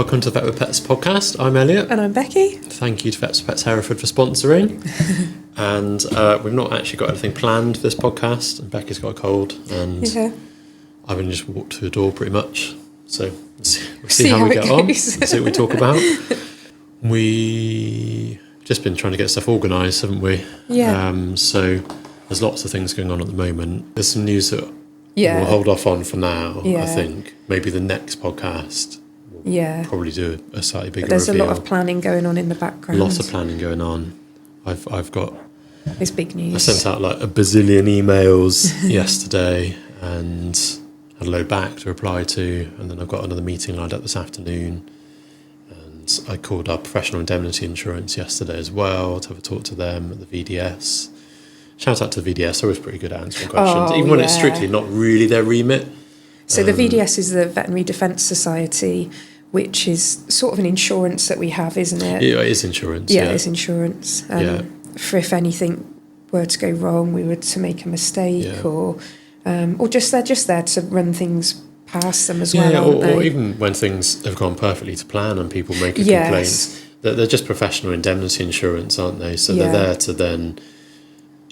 welcome to Vet with Pets podcast. I'm Elliot. And I'm Becky. Thank you to Vets with Pets Hereford for sponsoring. And we've not actually got anything planned for this podcast. And Becky's got a cold, and I've only just walked through the door pretty much. So we'll see how we get on. See what we talk about. We've just been trying to get stuff organised, haven't we? Yeah. So there's lots of things going on at the moment. There's some news that we'll hold off on for now, I think. Maybe the next podcast we'll probably do a slightly bigger There's reveal. a lot of planning going on in the background. Lots of planning going on. I've got... It's big news. I sent out like a bazillion emails yesterday and had a load back to reply to, and then I've got another meeting lined up this afternoon. And I called our professional indemnity insurance yesterday as well to have a talk to them at the VDS. Shout out to the VDS, they're always pretty good at answering questions, even when it's strictly not really their remit. So the VDS is the Veterinary Defence Society, which is sort of an insurance that we have, isn't it? Yeah, it is insurance. Yeah, it's insurance. For if anything were to go wrong, we were to make a mistake, or just they're just there to run things past them as well. Or even when things have gone perfectly to plan and people make a complaint, they're just professional indemnity insurance, aren't they? So they're there to then,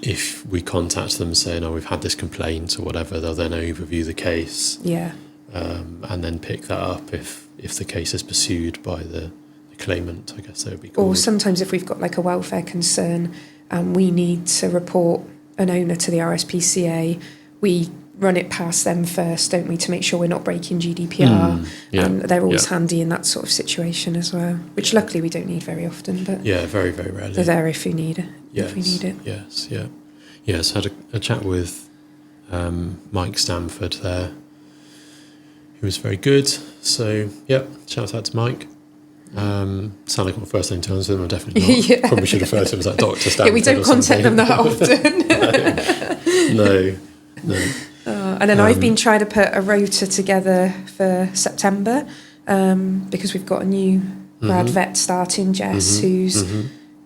if we contact them saying, "Oh, we've had this complaint" or whatever, they'll then overview the case, and then pick that up if the case is pursued by the claimant, I guess they would be called. Or sometimes if we've got like a welfare concern and we need to report an owner to the RSPCA, we run it past them first, don't we, to make sure we're not breaking GDPR. And they're always handy in that sort of situation as well, which luckily we don't need very often. But very, very rarely. They're there if we need it. Yes, if we need it. Yes, I had a chat with Mike Stamford there. He was very good. So, shout out to Mike. Sound like my first name turns with him, I definitely not. Probably should refer to him as like Dr. Stamford. We don't contact them that often. No. And then I've been trying to put a rota together for September because we've got a new grad vet starting, Jess, who's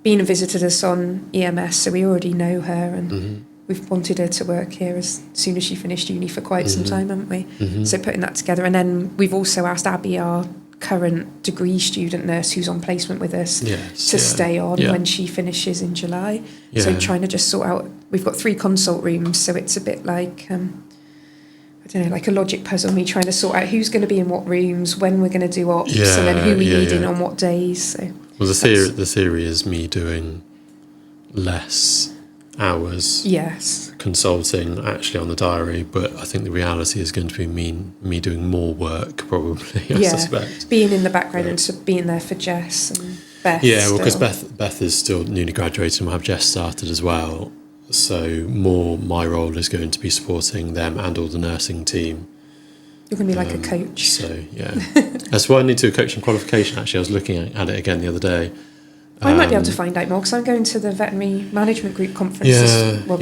been and visited us on EMS, so we already know her, and we've wanted her to work here as soon as she finished uni for quite some time, haven't we? So putting that together. And then we've also asked Abby, our current degree student nurse who's on placement with us, to stay on when she finishes in July. So trying to just sort out, we've got 3 consult rooms, so it's a bit like I don't know, like a logic puzzle, me trying to sort out who's going to be in what rooms, when we're going to do ops, and then who we need in on what days. So the theory is me doing less hours consulting actually on the diary, but I think the reality is going to be me doing more work probably, I suspect. Being in the background and so being there for Jess and Beth. Because Beth is still newly graduated and we'll have Jess started as well. So more my role is going to be supporting them and all the nursing team. You're going to be like a coach. So, that's why I need to do a coaching qualification, actually. I was looking at it again the other day. I might be able to find out more because I'm going to the Veterinary Management Group conference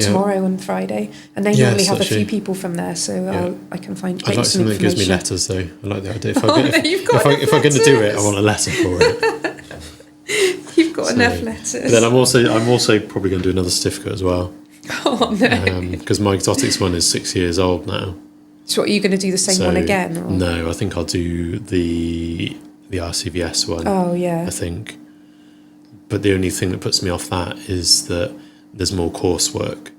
tomorrow and Friday, and they normally have a few people from there, so I can find I'd like some something that gives me letters, though. I like the idea. If I'm going to do it, I want a letter for it. You've got enough letters. But then I'm also probably going to do another certificate as well. Oh no! Because my exotics one is 6 years old now. So what, are you going to do the same one again? Or? No, I think I'll do the RCVS one. Oh yeah. I think. But the only thing that puts me off that is that there's more coursework.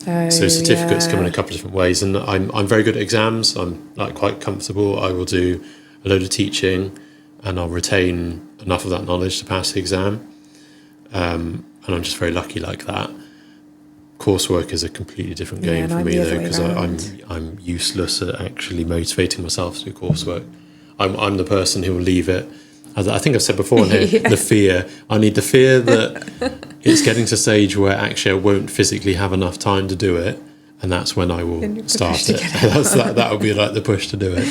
So certificates come in a couple of different ways, and I'm very good at exams. I'm like quite comfortable. I will do a load of teaching, and I'll retain enough of that knowledge to pass the exam. And I'm just very lucky like that. Coursework is a completely different game for me though, because I'm useless at actually motivating myself to do coursework. I'm the person who will leave it. As I think I've said before in here, the fear. I need the fear that it's getting to a stage where actually I won't physically have enough time to do it, and that's when I will start it. That will be like the push to do it.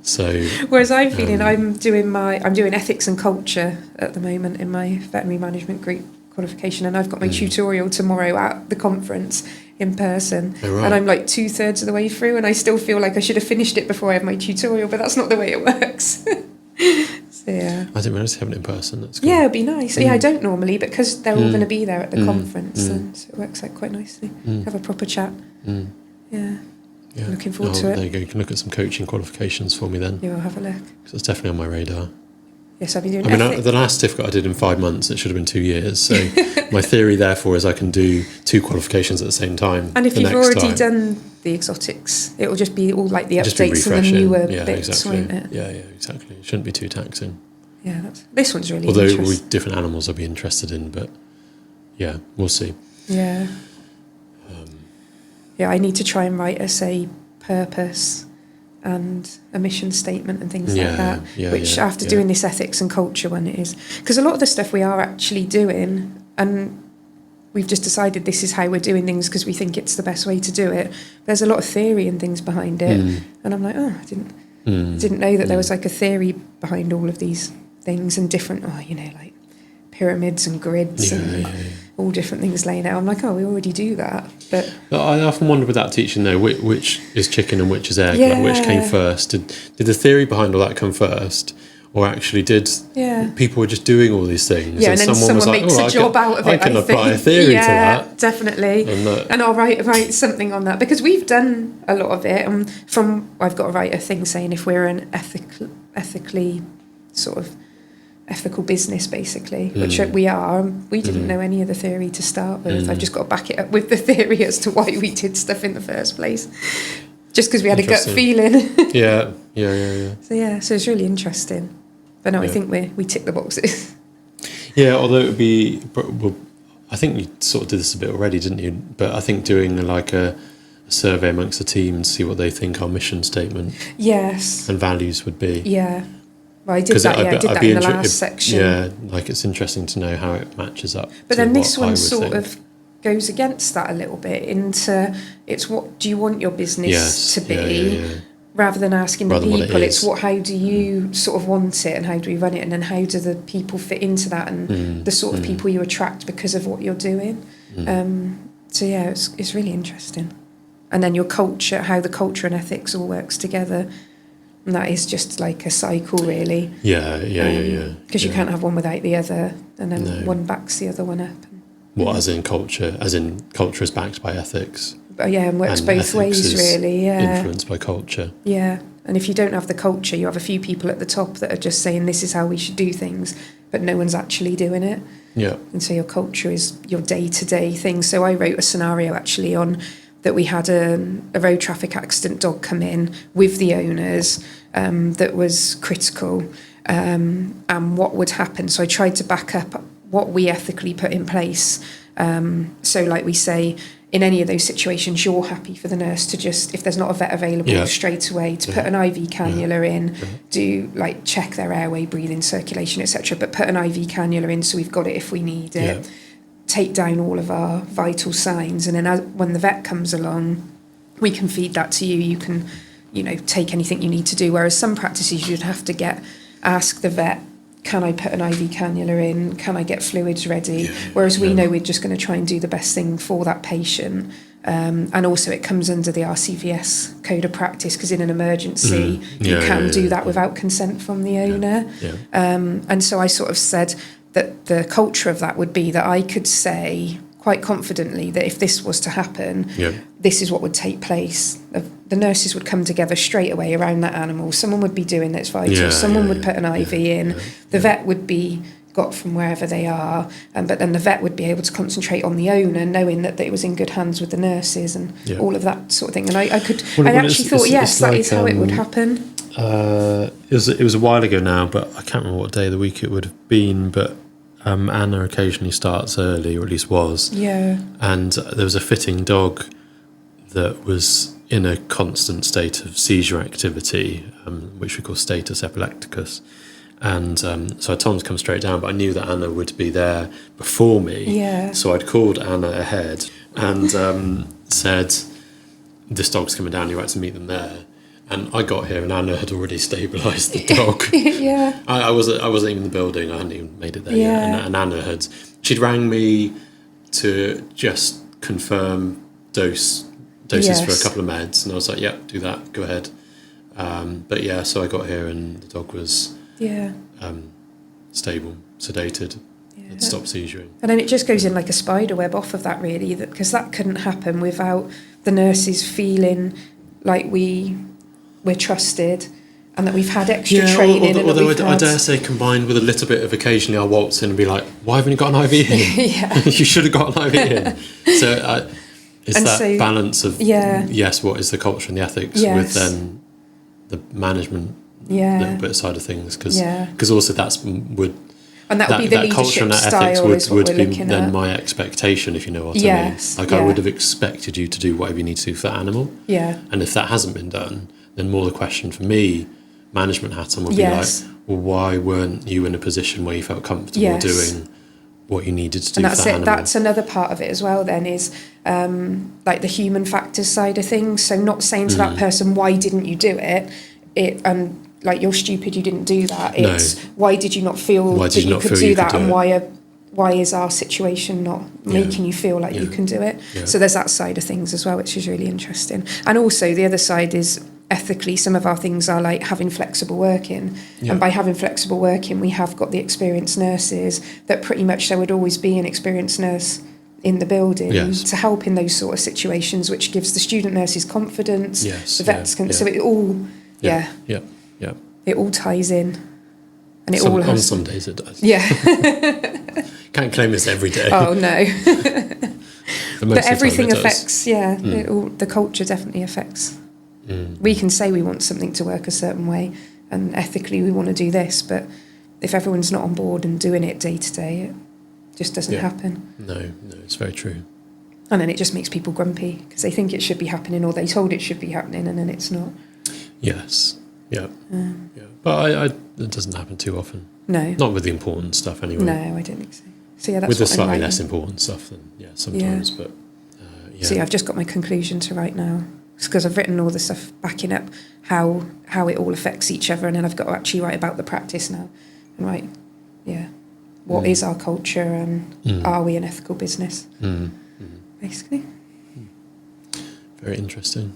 So whereas I'm feeling I'm doing ethics and culture at the moment in my veterinary management group qualification, and I've got my tutorial tomorrow at the conference in person, and I'm like 2/3 of the way through, and I still feel like I should have finished it before I have my tutorial, but that's not the way it works. So I didn't realise having it in person. That's cool. Yeah, it'd be nice. Yeah, I don't normally, but because they're all going to be there at the conference, and so it works out quite nicely. Have a proper chat. Yeah. Looking forward to it. There you go. You can look at some coaching qualifications for me then. Yeah, I'll have a look. Because it's definitely on my radar. Yes, I've been doing the last certificate I did in 5 months, it should have been 2 years. So my theory, therefore, is I can do 2 qualifications at the same time. And if you've already done the exotics, it will just be all like the updates and the newer bits, exactly. won't it? Yeah, exactly. It shouldn't be too taxing. Yeah, this one's really Although interesting. with different animals I'll be interested in, but yeah, we'll see. Yeah. I need to try and write us a purpose and a mission statement and things like that, which after doing this ethics and culture one, it is. Because a lot of the stuff we are actually doing, and we've just decided this is how we're doing things because we think it's the best way to do it. There's a lot of theory and things behind it. And I'm like, I didn't know that there was like a theory behind all of these things and different, like pyramids and grids and all different things laying out. I'm like, we already do that. But I often wonder with that teaching though, which is chicken and which is egg, like which came first. Did the theory behind all that come first? Or actually did people were just doing all these things? Yeah, and then someone was like, makes a job out of it. I can apply a theory to that. Definitely. And I'll write something on that because we've done a lot of it. And I've got to write a thing saying if we're an ethically sort of ethical business, basically, which we are. We didn't know any of the theory to start with. I've just got to back it up with the theory as to why we did stuff in the first place. Just because we had a gut feeling. Yeah. So it's really interesting. But no, I think we tick the boxes. Yeah, although it would be, well, I think you sort of did this a bit already, didn't you? But I think doing like a survey amongst the team and see what they think our mission statement and values would be. Yeah. Well, I did that. I did that in the last section. Yeah, like it's interesting to know how it matches up. But then this one sort of goes against that a little bit into it's what do you want your business to be, rather than asking the people. It's how do you sort of want it and how do we run it, and then how do the people fit into that and the sort of people you attract because of what you're doing. So it's really interesting. And then your culture, how the culture and ethics all works together. And that is just like a cycle, really. Yeah. Because you can't have one without the other, and then one backs the other one up. What, as in culture is backed by ethics? And works both ways, really. Yeah. Influenced by culture. Yeah, and if you don't have the culture, you have a few people at the top that are just saying this is how we should do things, but no one's actually doing it. Yeah. And so your culture is your day-to-day thing. So I wrote a scenario actually on that we had a road traffic accident dog come in with the owners that was critical, and what would happen. So I tried to back up what we ethically put in place. So like we say, in any of those situations, you're happy for the nurse to just, if there's not a vet available straight away, to put an IV cannula in, do like check their airway, breathing, circulation, etc. But put an IV cannula in so we've got it if we need it. Take down all of our vital signs, and then when the vet comes along, we can feed that to you. You can, take anything you need to do. Whereas some practices you'd have to ask the vet, can I put an IV cannula in? Can I get fluids ready? Whereas we know we're just going to try and do the best thing for that patient. And also it comes under the RCVS code of practice because in an emergency you can do that without consent from the owner. And so I sort of said that the culture of that would be that I could say quite confidently that if this was to happen, this is what would take place. The nurses would come together straight away around that animal. Someone would be doing its vitals. Someone would put an IV in. The vet would be got from wherever they are, but then the vet would be able to concentrate on the owner, knowing that it was in good hands with the nurses and all of that sort of thing. And I actually thought, that is how it would happen. It was a while ago now, but I can't remember what day of the week it would have been, but Anna occasionally starts early, or at least was. Yeah. And there was a fitting dog that was in a constant state of seizure activity, which we call status epilepticus. And so I told him to come straight down, but I knew that Anna would be there before me. Yeah. So I'd called Anna ahead and said, this dog's coming down, you're right to meet them there. And I got here and Anna had already stabilised the dog. I wasn't even in the building, I hadn't even made it there yet. And Anna she'd rang me to just confirm doses for a couple of meds. And I was like, do that, go ahead. But so I got here and the dog was stable, sedated. It stopped seizuring. And then it just goes in like a spider web off of that, really, because that couldn't happen without the nurses feeling like we're trusted, and that we've had extra training. Although I dare say, combined with a little bit of occasionally I'll waltz in and be like, why haven't you got an IV in? Yeah. You should have got an IV in. So it's that balance of, yes, what is the culture and the ethics with then the management little bit side of things. Because also and that would be the that culture and that ethics would be then my expectation, if you know what I mean. Like I would have expected you to do whatever you need to do for that animal. Yeah. And if that hasn't been done, then more the question for me, management hat on, would be like, well, why weren't you in a position where you felt comfortable doing what you needed to do for that animal? That's another part of it as well then is like the human factors side of things. So not saying to that person, why didn't you do it? Like, you're stupid, you didn't do that. It's why did you not feel that you could do that, and why is our situation not making you feel like you can do it? So there's that side of things as well, which is really interesting. And also the other side is ethically, some of our things are like having flexible working, and by having flexible working we have got the experienced nurses that pretty much there would always be an experienced nurse in the building to help in those sort of situations, which gives the student nurses confidence, the vets can, so it all it all ties in, and it all has, on some days it does. Can't claim this every day. Oh no. But everything affects the culture definitely affects. We can say we want something to work a certain way and ethically we want to do this, but if everyone's not on board and doing it day to day, it just doesn't happen. No, it's very true. And then it just makes people grumpy because they think it should be happening, or they told it should be happening, and then it's not. Yes. Yeah. But it doesn't happen too often. No. Not with the important stuff anyway. No, I don't think so. So that's with the slightly less important stuff then, sometimes. But So I've just got my conclusion to write now. It's because I've written all the stuff backing up how it all affects each other, and then I've got to actually write about the practice now and write, what is our culture, and are we an ethical business? Basically. Very interesting.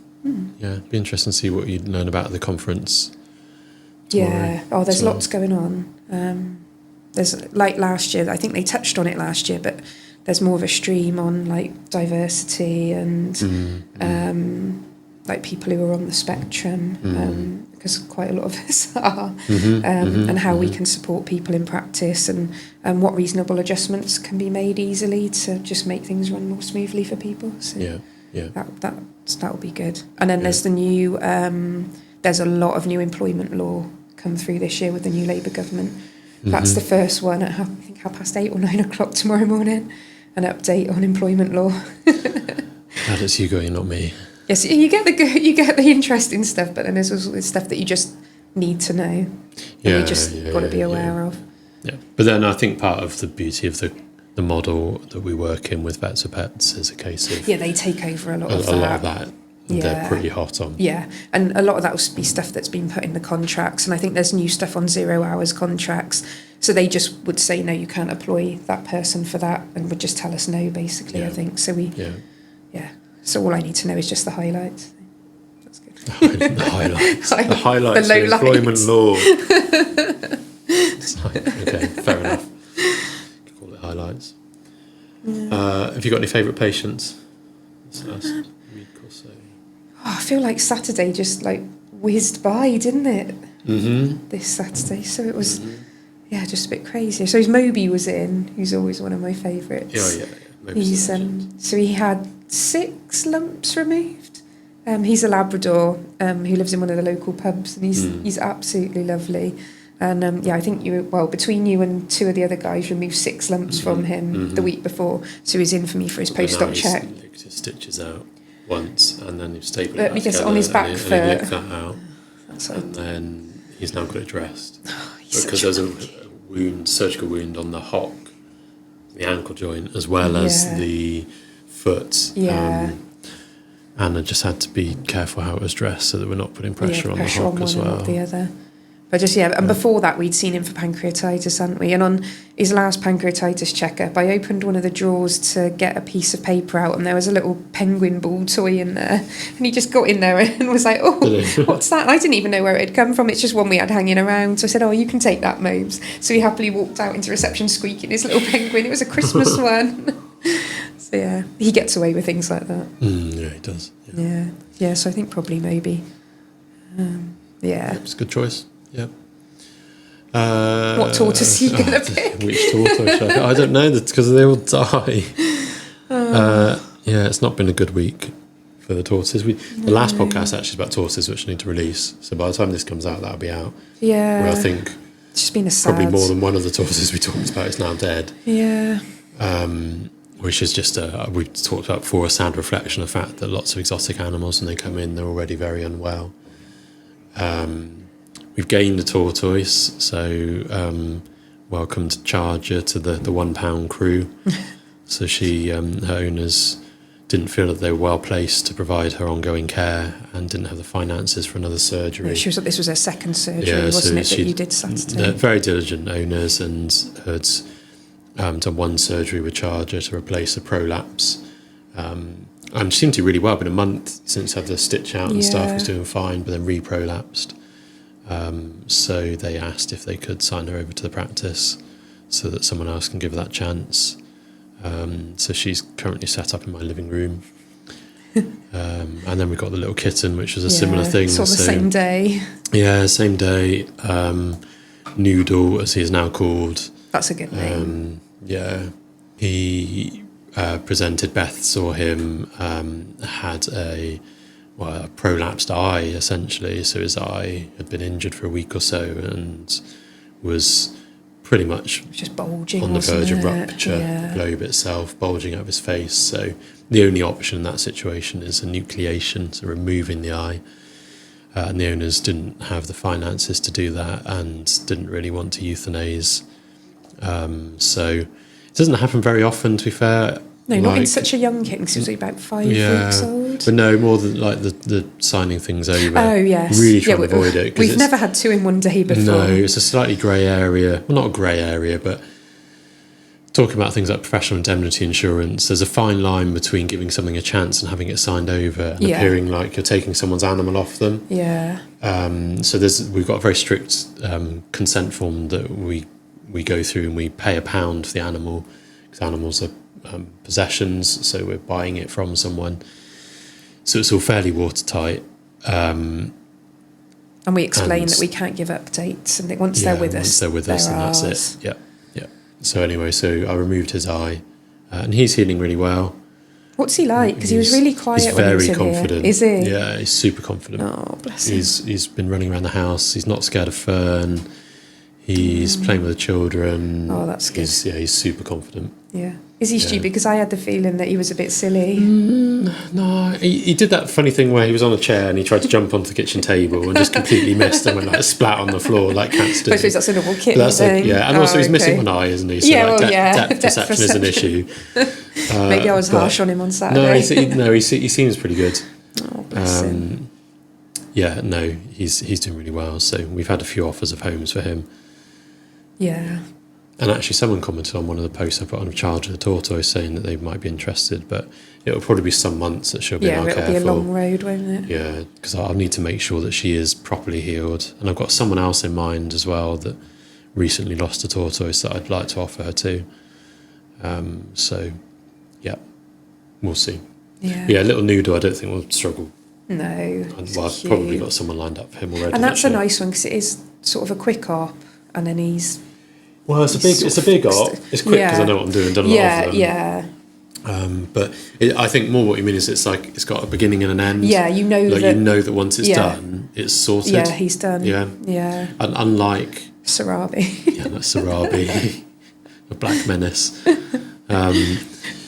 Yeah, it'd be interesting to see what you learn about at the conference tomorrow. There's lots going on. There's, like last year, I think they touched on it last year, but there's more of a stream on like diversity and like people who are on the spectrum, because quite a lot of us are, and how we can support people in practice, and what reasonable adjustments can be made easily to just make things run more smoothly for people. So that'll be good. And then there's the new there's a lot of new employment law come through this year with the new Labour government. That's the first one at I think 8:30 or 9 o'clock tomorrow morning, an update on employment law. Glad it's you going, not me. Yes, you get the interesting stuff, but then there's also the stuff that you just need to know, and you just got to be aware of. Yeah, but then I think part of the beauty of the model that we work in with Vets for Pets is a case of they take over a lot of that. They're pretty hot on. Yeah, and a lot of that will be stuff that's been put in the contracts, and I think there's new stuff on 0 hours contracts. So they just would say, no, you can't employ that person for that, and would just tell us no, basically, I think. So so all I need to know is just the highlights. That's good. The highlights. The highlights the of the employment law. Okay, fair enough. Call it highlights. Have you got any favourite patients this last week or so? I feel like Saturday just like whizzed by, didn't it? This Saturday. So it was, just a bit crazy. So Moby was in, who's always one of my favourites. He's so he had 6 lumps removed. He's a Labrador who lives in one of the local pubs, and he's absolutely lovely. And I think between you and 2 of the other guys removed 6 lumps from him the week before. So he's in for me for his post-op check. He licked his stitches out once, and then he stapled it because on his back foot. And he licked that out, and then he's now got it dressed because there's a surgical wound on the hock, the ankle joint, as well as the foot. And I just had to be careful how it was dressed so that we're not putting pressure on the hock as well. Not the other. But just, and before that we'd seen him for pancreatitis, hadn't we? And on his last pancreatitis checkup, I opened one of the drawers to get a piece of paper out, and there was a little penguin ball toy in there. And he just got in there and was like, what's that? And I didn't even know where it had come from. It's just one we had hanging around. So I said, you can take that, Mobes. So he happily walked out into reception squeaking his little penguin. It was a Christmas one. So he gets away with things like that. Yeah, he does. Yeah, so I think probably maybe. Yeah. It's a good choice. Yeah. What tortoise are you going to pick? Which tortoise? I don't know, because they all die. Yeah, it's not been a good week for the tortoises. The last podcast actually is about tortoises, which I need to release. So by the time this comes out, that'll be out. Yeah. Where I think it's just been a sad... probably more than one of the tortoises we talked about is now dead. Yeah. Which is just we talked about before, a sad reflection of the fact that lots of exotic animals, when they come in, they're already very unwell. We've gained a tortoise, so welcomed Charger to the £1 crew. So she, her owners didn't feel that they were well placed to provide her ongoing care and didn't have the finances for another surgery. Yeah, this was her second surgery, wasn't it, that you did Saturday? They're very diligent owners and had done one surgery with Charger to replace a prolapse. And she seemed to do really well. Been a month since had the stitch out and stuff, was doing fine, but then re-prolapsed. So they asked if they could sign her over to the practice so that someone else can give her that chance. So she's currently set up in my living room. And then we've got the little kitten, which was a similar thing. It's on the same day. Yeah, same day. Noodle, as he is now called. That's a good name. Yeah. He presented, Beth saw him, had a prolapsed eye, essentially. So his eye had been injured for a week or so and was pretty much just bulging on the verge of rupture, the globe itself bulging out of his face. So the only option in that situation is enucleation, so removing the eye. And the owners didn't have the finances to do that and didn't really want to euthanize. So it doesn't happen very often, to be fair. No, not in such a young kitten, because he was about 5 weeks old. But no, more than like the signing things over. Oh, yes. Really trying to avoid it. We've never had two in one day before. No, it's a slightly grey area. Well, not a grey area, but talking about things like professional indemnity insurance, there's a fine line between giving something a chance and having it signed over and appearing like you're taking someone's animal off them. Yeah. So we've got a very strict consent form that we go through, and we pay £1 for the animal, because animals are possessions, so we're buying it from someone. So it's all fairly watertight. And we explain that we can't give updates, and that once they're with us, and that's it. Yeah. So anyway, so I removed his eye, and he's healing really well. What's he like? Because he was really quiet when he was in here. He's very confident. Is he? Yeah, he's super confident. Oh, bless him. He's been running around the house. He's not scared of Fern. He's playing with the children. Oh, that's good. He's super confident. Yeah. Is he stupid? Because I had the feeling that he was a bit silly. No, he did that funny thing where he was on a chair and he tried to jump onto the kitchen table and just completely missed and went like splat on the floor like cats do. I suppose that's a normal kitten thing. And also he's missing one eye, isn't he? So depth perception is an issue. Maybe I was harsh on him on Saturday. No, he seems pretty good. Oh, bless him. Yeah, no, he's doing really well. So we've had a few offers of homes for him. Yeah. And actually someone commented on one of the posts I put on a Charge of the Tortoise saying that they might be interested, but it'll probably be some months that she'll be in our care for. Yeah, it'll be a long road, won't it? Yeah, because I'll need to make sure that she is properly healed. And I've got someone else in mind as well that recently lost a tortoise that I'd like to offer her to. So, yeah, we'll see. Yeah, little Noodle I don't think will struggle. No. I've probably got someone lined up for him already. And that's a nice one, because it is sort of a quick op, and then he's... Well, it's a big op. It's quick because I know what I'm doing. Done a lot of them. Yeah. But I think more what you mean is it's like it's got a beginning and an end. Yeah, you know like that. You know that once it's done, it's sorted. Yeah, he's done. Yeah. And unlike Sarabi. Yeah, that's Sarabi, a black menace.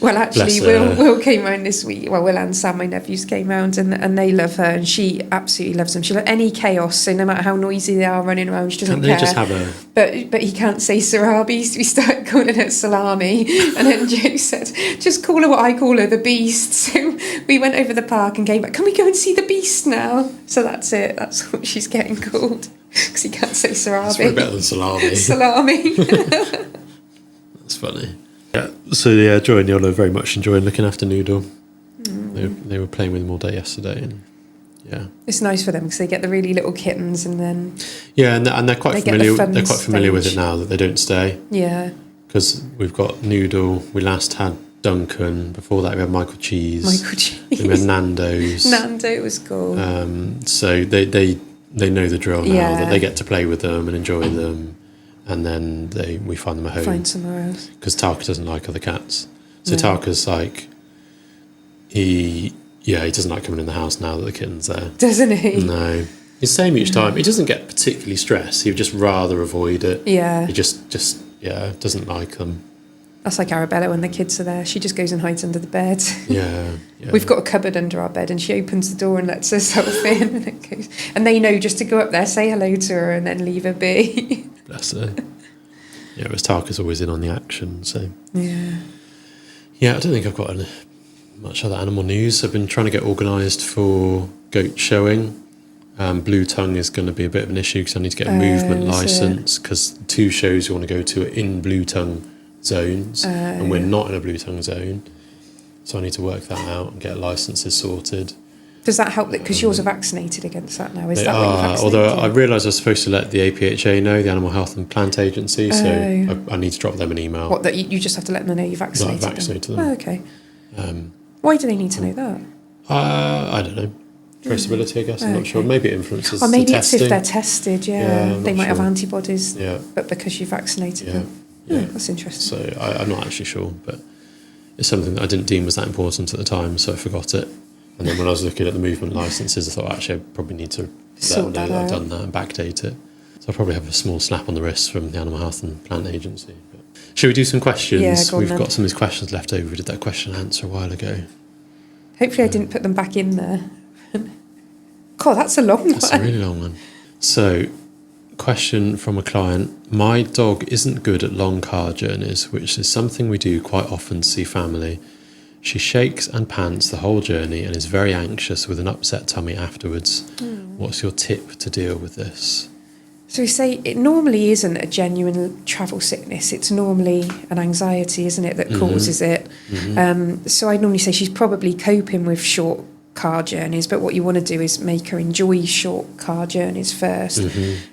Well, actually, Will came round this week. Well, Will and Sam, my nephews, came round, and they love her, and she absolutely loves them. She'll have any chaos, so no matter how noisy they are running around, she doesn't care. Can't they just have a... But he can't say Sarabi, so we started calling her Salami, and then Joe said, just call her what I call her, the Beast. So we went over the park and came back, can we go and see the Beast now? So that's it, that's what she's getting called, because he can't say Sarabi. It's way better than Salami. Salami. That's funny. Yeah, so Joy and Neil are very much enjoying looking after Noodle. They were playing with him all day yesterday, and it's nice for them because they get the really little kittens, and then and they're quite familiar. They're quite familiar with it now that they don't stay. Yeah, because we've got Noodle. We last had Duncan. Before that, we had Michael Cheese. We had Nando's. Nando was cool. So they they know the drill now, Yeah. that they get to play with them and enjoy them, and then we find them a home. Find somewhere else. Because Tarka doesn't like other cats. So No. Tarka's like, he doesn't like coming in the house now that the kitten's there. Doesn't he? No. He's the same each time. He doesn't get particularly stressed. He would just rather avoid it. Yeah. He just doesn't like them. That's like Arabella when the kids are there. She just goes and hides under the bed. Yeah. We've got a cupboard under our bed and she opens the door and lets herself in and it goes. And they know just to go up there, say hello to her and then leave her be. Bless her. Yeah, whereas Tarka's always in on the action, so... Yeah. Yeah, I don't think I've got much other animal news. I've been trying to get organised for goat showing. Blue tongue is going to be a bit of an issue because I need to get a movement licence, because 2 shows you want to go to are in blue tongue zones, and we're not in a blue tongue zone. So I need to work that out and get licences sorted. Does that help? Because yours are vaccinated against that now? Is They that what you're are, vaccinated? although I realised I was supposed to let the APHA know, the Animal Health and Plant Agency, so I need to drop them an email. What, that you just have to let them know you vaccinated That I vaccinated them? them. Oh, okay. Why do they need to know that? I don't know. Traceability, I guess. I'm not sure. Maybe it influences Or maybe the it's testing. if they're tested, I'm they not might have sure. antibodies, Yeah. but because you vaccinated them. Yeah. That's interesting. So I'm not actually sure, but it's something that I didn't deem was that important at the time, so I forgot it. And then when I was looking at the movement licences, I thought, actually, I probably need to let them Sort know that that I've out. done that and backdate it. So I'll probably have a small slap on the wrist from the Animal Health and Plant Agency. But should we do some questions? Yeah, go on We've then. got some of these questions left over. We did that question and answer a while ago. Hopefully I didn't put them back in there. God, that's a long That's a one. really long one. So, question from a client. My dog isn't good at long car journeys, which is something we do quite often to see family. She shakes and pants the whole journey and is very anxious with an upset tummy afterwards. What's your tip to deal with this? So we say it normally isn't a genuine travel sickness. It's normally an anxiety, isn't it, that causes it. So I normally say she's probably coping with short car journeys, but what you want to do is make her enjoy short car journeys first.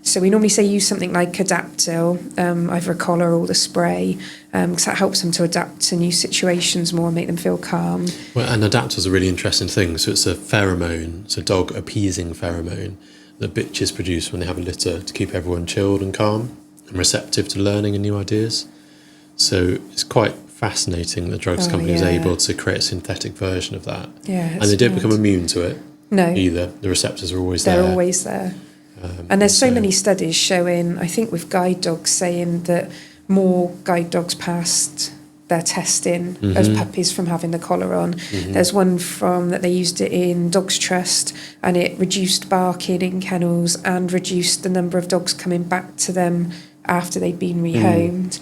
So we normally say use something like Adaptil, either a collar or the spray, because that helps them to adapt to new situations more and make them feel calm. Well, and Adaptil is a really interesting thing. So it's a pheromone, it's a dog appeasing pheromone that bitches produce when they have a litter to keep everyone chilled and calm and receptive to learning and new ideas. So it's quite fascinating that drugs company is able to create a synthetic version of that. Yeah, and they don't become immune to it No, either. The receptors are always they're there. always there. And there's so many studies showing, I think with guide dogs, saying that more guide dogs passed their testing as puppies from having the collar on. There's one from that they used it in Dogs Trust, and it reduced barking in kennels and reduced the number of dogs coming back to them after they'd been rehomed.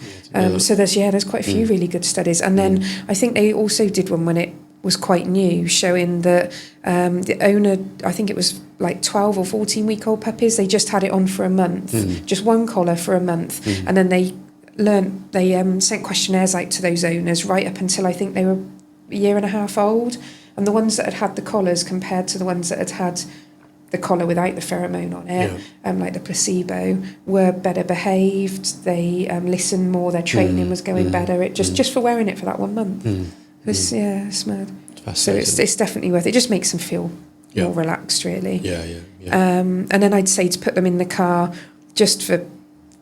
So there's quite a few really good studies. And then I think they also did one when it was quite new, showing that the owner, I think it was like 12 or 14-week-old puppies, they just had it on for a month, just one collar for a month, and then they sent questionnaires out to those owners right up until I think they were a year and a half old, and the ones that had had the collars compared to the ones that had had the collar without the pheromone on it, like the placebo, were better behaved. They listened more. Their training was going better. It just for wearing it for that 1 month. It's mad. So it's definitely worth it. It just makes them feel more relaxed, really. And then I'd say to put them in the car just for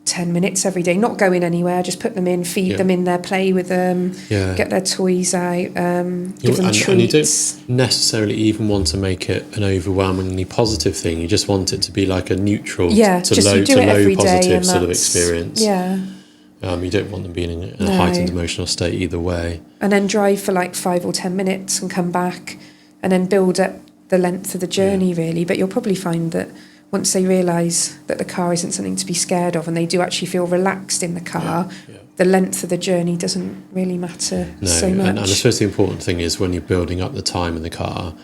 10 minutes every day, not going anywhere, just put them in, feed them in there, play with them, get their toys out, give them treats. And you don't necessarily even want to make it an overwhelmingly positive thing. You just want it to be like a neutral to low positive sort of experience. You don't want them being in a heightened emotional state either way. And then drive for like 5 or 10 minutes and come back, and then build up the length of the journey really. But you'll probably find that once they realise that the car isn't something to be scared of and they do actually feel relaxed in the car, the length of the journey doesn't really matter so much. And I suppose the important thing is when you're building up the time in the car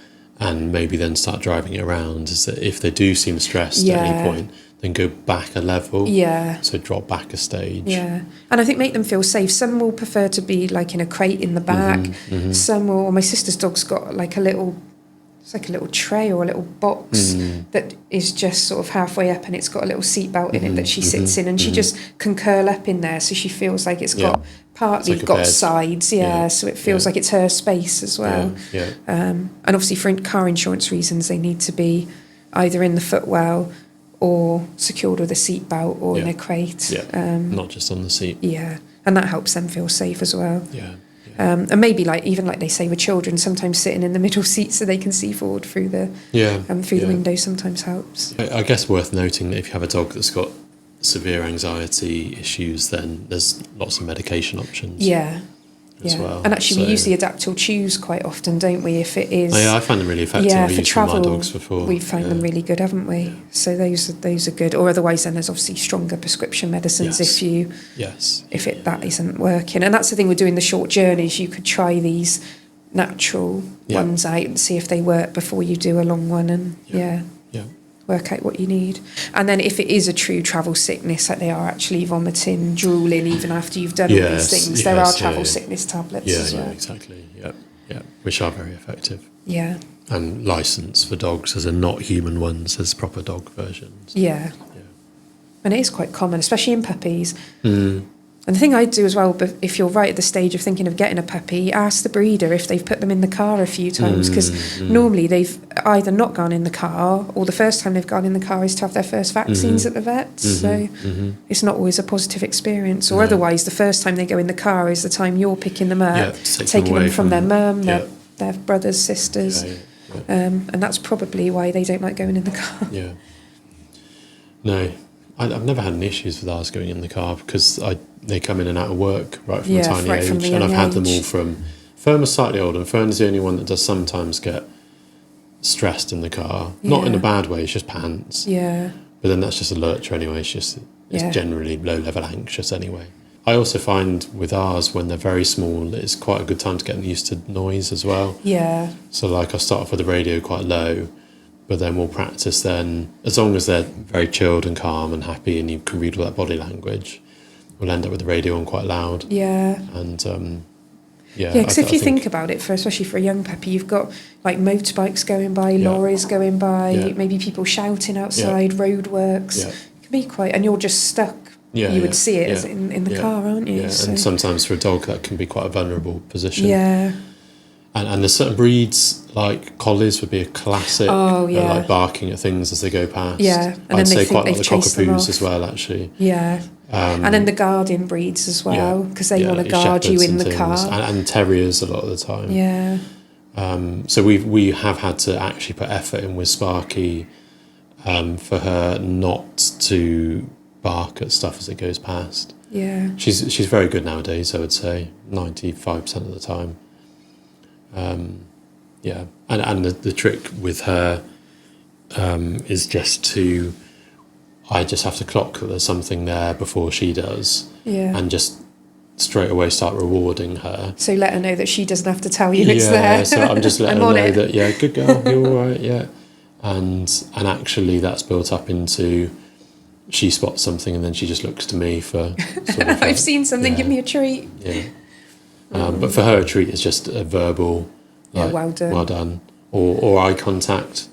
and maybe then start driving it around, is that if they do seem stressed at any point, then go back a level. So drop back a stage. And I think make them feel safe. Some will prefer to be like in a crate in the back. Some will, my sister's dog's got like a little... It's like a little tray or a little box that is just sort of halfway up, and it's got a little seatbelt in it that she sits in, and she just can curl up in there, so she feels like it's got partly like got sides, so it feels like it's her space as well. And obviously for car insurance reasons, they need to be either in the footwell or secured with a seat belt or in a crate. Yeah. Not just on the seat. Yeah, and that helps them feel safe as well. Yeah. And maybe even like they say with children, sometimes sitting in the middle seat so they can see forward through the the window sometimes helps. I guess worth noting that if you have a dog that's got severe anxiety issues, then there's lots of medication options. As well. And actually we use the Adaptil Chews quite often, don't we? If it is, I find them really effective. Yeah, I've for used travel, my dogs before. We've found them really good, haven't we? So those are good. Or otherwise, then there's obviously stronger prescription medicines if that isn't working. And that's the thing with doing the short journeys. You could try these natural ones out and see if they work before you do a long one, and work out what you need. And then if it is a true travel sickness, like they are actually vomiting, drooling even after you've done all these things, there are travel sickness tablets as well. Yeah, exactly. Yeah, which are very effective. Yeah. And licensed for dogs as a not human ones as proper dog versions. Yeah. And it is quite common, especially in puppies. And the thing I do as well, but if you're right at the stage of thinking of getting a puppy, ask the breeder if they've put them in the car a few times, because normally they've either not gone in the car, or the first time they've gone in the car is to have their first vaccines at the vet. So it's not always a positive experience. Or otherwise, the first time they go in the car is the time you're picking them up, taking them from their mum, their brothers, sisters. And that's probably why they don't like going in the car. Yeah. No, I've never had any issues with ours going in the car, because they come in and out of work right from a tiny age, and I've had them all from. Fern was slightly older, and Fern is the only one that does sometimes get stressed in the car. Not in a bad way, it's just pants. Yeah. But then that's just a lurcher anyway. It's generally low level anxious anyway. I also find with ours, when they're very small, it's quite a good time to get them used to noise as well. Yeah. So like I start off with the radio quite low, but then we'll practice then, as long as they're very chilled and calm and happy and you can read all that body language, we'll end up with the radio on quite loud. Yeah. And because if you think about it, especially for a young puppy, you've got like motorbikes going by, lorries going by, maybe people shouting outside, roadworks. It can be quite, and you're just stuck. You would see it as in the car, aren't you? Yeah, so. And sometimes for a dog that can be quite a vulnerable position. Yeah. And there's certain breeds, like collies would be a classic, like barking at things as they go past. Yeah, and I'd say quite like the cockapoos as well, actually. Yeah. And then the guarding breeds as well, because they want to guard you in the car. And terriers a lot of the time. Yeah. So we have had to actually put effort in with Sparky for her not to bark at stuff as it goes past. Yeah. She's very good nowadays, I would say, 95% of the time. And the trick with her is I just have to clock that there's something there before she does, and just straight away start rewarding her. So let her know that she doesn't have to tell you it's there. So I'm just letting her know that good girl, you're all right, and actually that's built up into she spots something and then she just looks to me for sort of I've seen something, give me a treat. But for her a treat is just a verbal well done, or eye contact.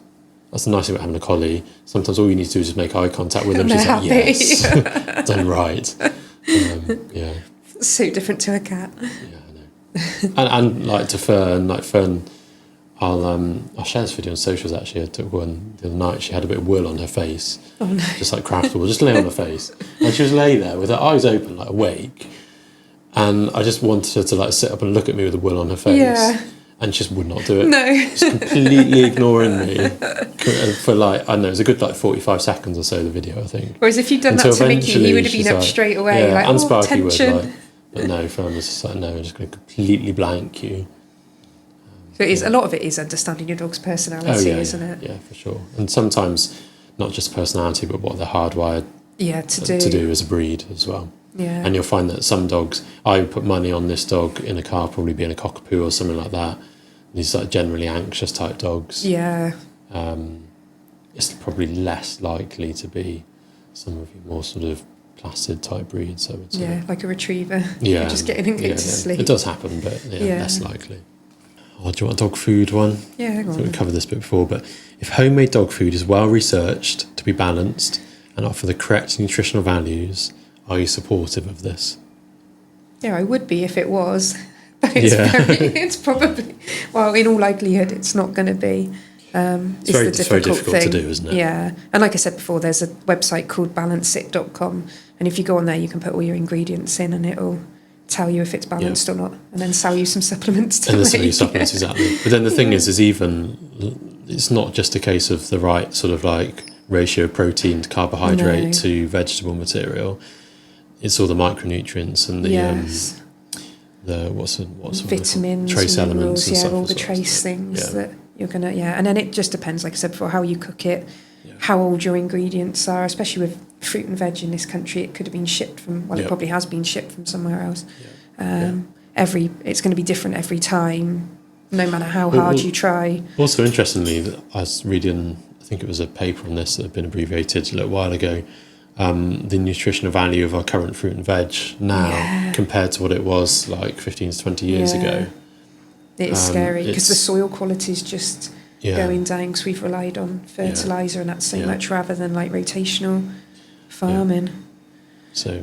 That's the nice thing about having a collie. Sometimes all you need to do is just make eye contact with them. She's like, yes, done right. So different to a cat. Yeah, I know. and like to Fern, I'll share this video on socials. Actually, I took one the other night. She had a bit of wool on her face, just like craft wool, just lay on her face, and she was lay there with her eyes open, like awake. And I just wanted her to like sit up and look at me with the wool on her face, and she just would not do it. No, just completely ignoring me for like, I don't know, it was a good like 45 seconds or so. The video, I think. Whereas if you'd done that to Mickey, he would have been up straight away, like, and Sparky tension. would, like, but no, Fern was just like, no, I'm just going to completely blank you. So it is, a lot of it is understanding your dog's personality, isn't it? Yeah, for sure. And sometimes not just personality, but what they're hardwired to do as a breed as well. Yeah. And you'll find that some dogs, I would put money on this dog in a car probably being a cockapoo or something like that. These like generally anxious type dogs. Yeah. It's probably less likely to be some of your more sort of placid type breeds, I would say. Yeah, like a retriever. Yeah. Just getting in to sleep. It does happen, but less likely. Oh, do you want a dog food one? Yeah, go on. We covered this bit before, but if homemade dog food is well researched to be balanced and offer the correct nutritional values, are you supportive of this? Yeah, I would be if it was. But it's probably, well, in all likelihood, it's not going to be. It's very, the it's very difficult difficult thing. to do, isn't it? Yeah. And like I said before, there's a website called balanceit.com. And if you go on there, you can put all your ingredients in and it'll tell you if it's balanced or not, and then sell you some supplements to And there's so make. many supplements, exactly. But then the thing is even, it's not just a case of the right sort of like ratio of protein to carbohydrate No. to vegetable material. It's all the micronutrients and the Yes. the what's Vitamins, trace elements minerals, and stuff all as the well, trace isn't it? things Yeah. that you're gonna, and then it just depends, like I said before, how you cook it, Yeah. how old your ingredients are, especially with fruit and veg in this country. It could have been shipped from, well, Yeah. it probably has been shipped from somewhere else. Yeah. It's going to be different every time, no matter how Well, hard well- you try. Also, interestingly, I was reading, I think it was a paper on this that had been abbreviated a little while ago, the nutritional value of our current fruit and veg now Yeah. compared to what it was like 15 to 20 years Yeah. ago. It's scary because the it's- soil quality is just Yeah. going down because we've relied on fertilizer and that's so Yeah. much rather than like rotational farming. So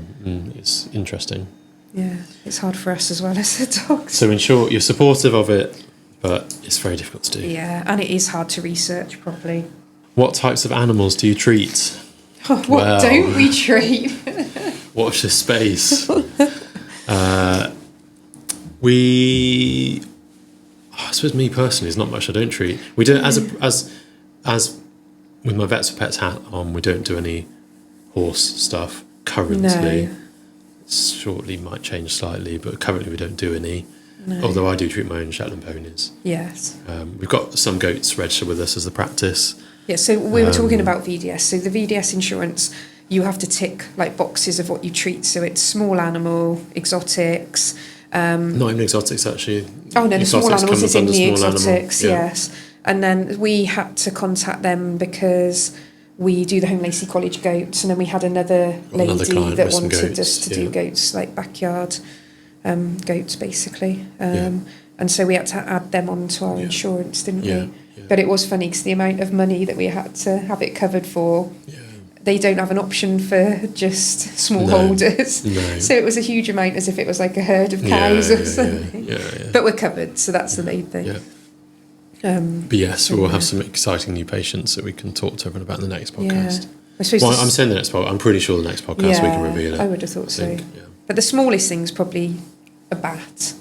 it's interesting. Yeah, it's hard for us as well as the dogs. So in short, you're supportive of it, but it's very difficult to do. Yeah, and it is hard to research properly. What types of animals do you treat? What Well. don't we treat? Watch this space. I suppose me personally, there's not much I don't treat. We don't, as with my Vets for Pets hat on, we don't do any horse stuff currently. No. Shortly might change slightly, but currently we don't do any. No. Although I do treat my own Shetland ponies. Yes. We've got some goats registered with us as a practice. Yeah, so we were talking about VDS. So the VDS insurance, you have to tick like boxes of what you treat. So it's small animal, exotics. Not even exotics, actually. Oh no, the small Exotics animals comes is in under the small animal. exotics, Yeah. yes. And then we had to contact them because we do the Home Lacey College goats, and then we had another lady client that with some wanted goats, us to do yeah. goats, like backyard goats, basically. Yeah. And so we had to add them onto our Yeah. insurance, didn't Yeah, we? yeah. But it was funny because the amount of money that we had to have it covered for, they don't have an option for just smallholders. No. So it was a huge amount, as if it was like a herd of cows or something. Yeah. But we're covered, so that's the main thing. Yeah. Um, But yes, we'll have some exciting new patients that we can talk to everyone about in the next podcast. I suppose Well, the s- I'm saying the next podcast. I'm pretty sure the next podcast we can reveal it. I would have thought so. think, yeah. But the smallest thing's probably a bat,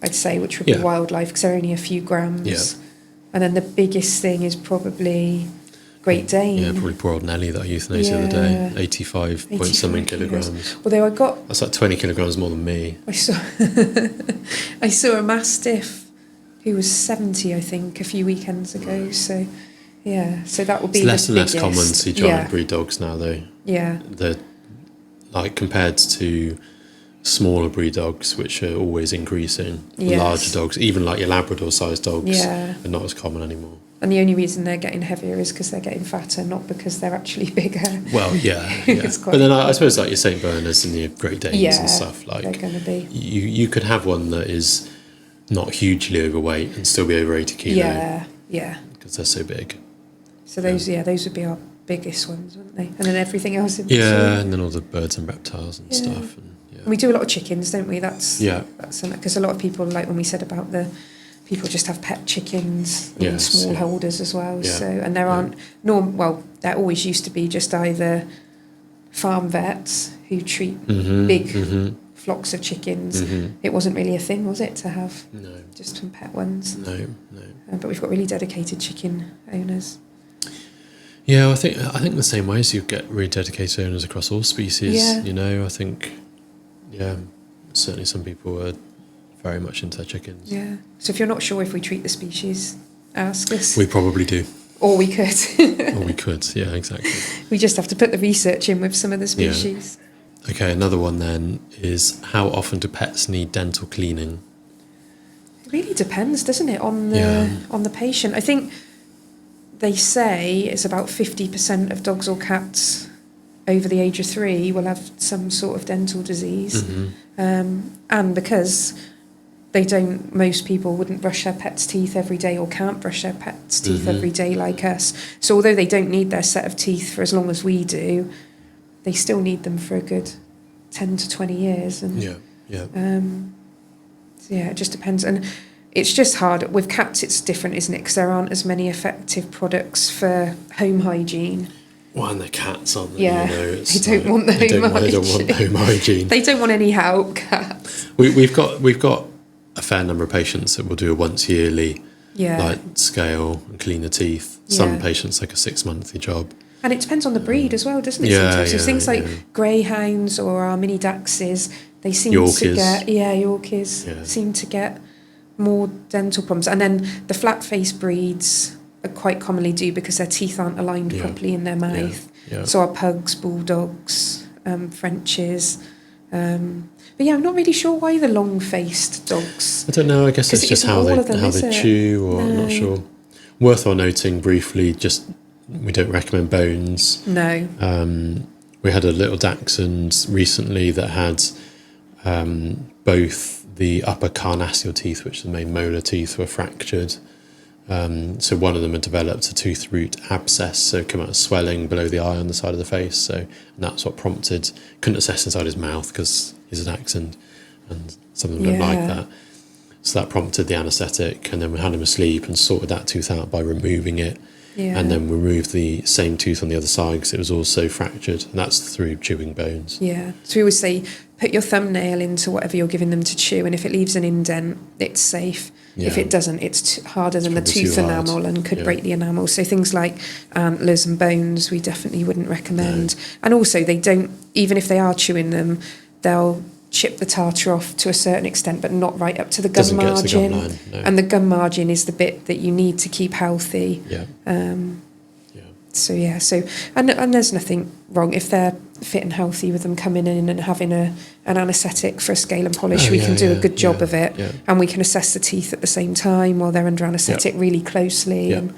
I'd say, which would Yeah. be wildlife because they're only a few grams. Yeah. And then the biggest thing is probably Great Dane. Yeah, probably poor old Nelly that I euthanized the other day. Yeah. 85 point something 85 kilos. kilograms. Although I got, That's like 20 kilograms more than me. I saw, I saw a mastiff who was 70, I think, a few weekends ago. So, yeah, so that would be It's less the and less biggest. common to see giant Yeah, breed dogs now, though. yeah, They're like compared to smaller breed dogs, which are always increasing. Yes. Larger dogs, even like your Labrador-sized dogs, Yeah. are not as common anymore. and the only reason they're getting heavier is because they're getting fatter, not because they're actually bigger. Well, yeah. It's quite But then I suppose like your St. Bernards and your Great Danes Yeah, and stuff, they're like going to be. you could have one that is not hugely overweight and still be over 80 kilo Yeah. because they're so big. So those would be our biggest ones, wouldn't they? And then everything else in Yeah, between. and then all the birds and reptiles and Yeah. stuff. And, And we do a lot of chickens, don't we? That's Yeah. because a lot of people, like when we said about the people just have pet chickens and Yes, small yeah. holders as well. Yeah, So and there yeah. aren't well, there always used to be just either farm vets who treat big flocks of chickens. It wasn't really a thing, was it, to have No, just some pet ones? no. But we've got really dedicated chicken owners. Yeah, I think the same way as you get really dedicated owners across all species. Yeah. You know, I think, yeah, certainly some people are very much into their chickens. Yeah. So if you're not sure if we treat the species, ask us. We probably do, Or we could. or we could. Yeah, exactly. We just have to put the research in with some of the Yeah. species. Okay, another one then is how often do pets need dental cleaning? It really depends, doesn't it, on Yeah. the patient. I think they say it's about 50% of dogs or cats over the age of 3 will have some sort of dental disease. And because most people wouldn't brush their pets' teeth every day or can't brush their pets' teeth every day like us. So although they don't need their set of teeth for as long as we do, they still need them for a good 10 to 20 years. And Yeah. so yeah, it just depends. And it's just hard. With cats, it's different, isn't it? Because there aren't as many effective products for home hygiene. Well, and they're cats, aren't they? Yeah, It's they don't want the home hygiene. They don't want home hygiene. They don't want any help, cats. We've got a fair number of patients that will do a once yearly, Yeah. like scale and clean the teeth. Some Yeah. patients like a 6-monthly job. And it depends on the breed as well, doesn't it? Yeah, Sometimes. So yeah, things like yeah. greyhounds or our mini dachshunds, they seem to Yorkies. get Yorkies Yeah. seem to get more dental problems. And then the flat face breeds are quite commonly do because their teeth aren't aligned Yeah. properly in their mouth. Yeah. So our pugs, bulldogs, Frenches. But yeah, I'm not really sure why the long-faced dogs. I don't know. I guess 'Cause it's it just isn't how all of them, they is it? chew, or I'm not No. sure. Worthwhile noting briefly, just we don't recommend bones. No. We had a little dachshund recently that had both the upper carnassial teeth, which are the main molar teeth, were fractured. So one of them had developed a tooth root abscess, so it came out swelling below the eye on the side of the face. So and that's what prompted. Couldn't assess inside his mouth because he's a dachshund, and some of them don't like Yeah. that. So that prompted the anaesthetic, and then we had him asleep and sorted that tooth out by removing it. Yeah. And then removed the same tooth on the other side because it was also fractured, and that's through chewing bones. Yeah. So we always say, put your thumbnail into whatever you're giving them to chew, and if it leaves an indent, it's safe. If Yeah. it doesn't, it's harder than the probably tooth too hard. enamel and could Yeah. break the enamel. So things like antlers and bones, we definitely wouldn't recommend. And also, they don't, even if they are chewing them, they'll chip the tartar off to a certain extent, but not right up to the gum Doesn't get to the margin. gum line, no. And the gum margin is the bit that you need to keep healthy. Yeah. Yeah. So and there's nothing wrong if they're fit and healthy with them coming in and having an anaesthetic for a scale and polish. Oh, We yeah, can do a yeah, good job yeah, of it, yeah. and we can assess the teeth at the same time while they're under anaesthetic really closely. Yeah. And,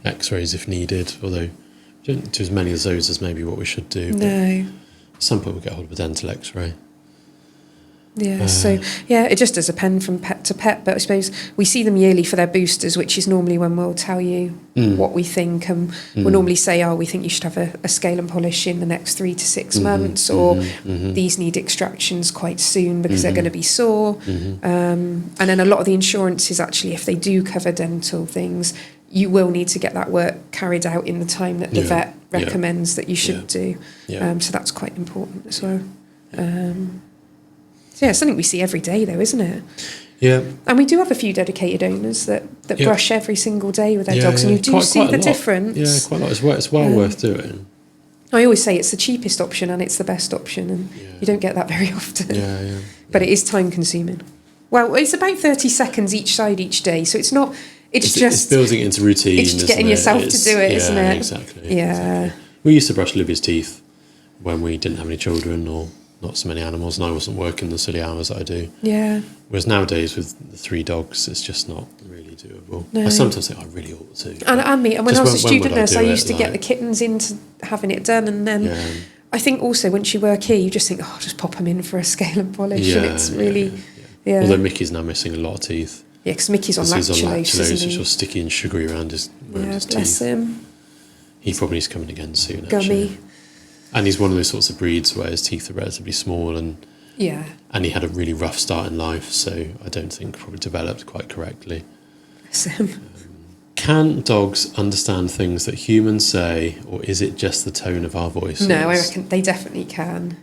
Yeah. X-rays if needed, although we don't do as many of those as maybe what we should do. But no. at some point we'll get hold of a dental X-ray. Yeah, so it just does depend from pet to pet, but I suppose we see them yearly for their boosters, which is normally when we'll tell you what we think, and we'll normally say, we think you should have a scale and polish in the next 3 to 6 months, or these need extractions quite soon because they're going to be sore. And then a lot of the insurances, actually, if they do cover dental things, you will need to get that work carried out in the time that the vet recommends that you should do. Yeah. So that's quite important as well. So yeah, it's something we see every day though, isn't it? Yeah. And we do have a few dedicated owners that Yeah. brush every single day with their Yeah, dogs, and you yeah. do Quite see a the lot. difference. Yeah, quite a lot. It's well worth doing. I always say it's the cheapest option and it's the best option, and you don't get that very often. Yeah, yeah. But it is time consuming. Well, it's about 30 seconds each side each day, so it's not. It's just building it into routine. it's just getting isn't it? yourself to do it, isn't it? Exactly. Yeah. Exactly. We used to brush Libby's teeth when we didn't have any children or not so many animals, and I wasn't working the silly hours that I do. Yeah. Whereas nowadays with the 3 dogs, it's just not really doable. No. I sometimes think I really ought to. And me, and when Just I was a when student would I nurse, do I it, used to get the like- kittens into having it done, and then Yeah. I think also once you work here, you just think, I'll just pop them in for a scale and polish, and it's really, yeah. Although Mickey's now missing a lot of teeth. Yeah, because Mickey's on 'Cause he's on lactulose, lactulose, isn't which he? was sticky and sugary around his Yeah, teeth. bless him. He probably needs coming again soon, Gummy. actually. And he's one of those sorts of breeds where his teeth are relatively small, and Yeah, he had a really rough start in life, so I don't think probably developed quite correctly. bless him. Can dogs understand things that humans say, or is it just the tone of our voices? No, I reckon they definitely can.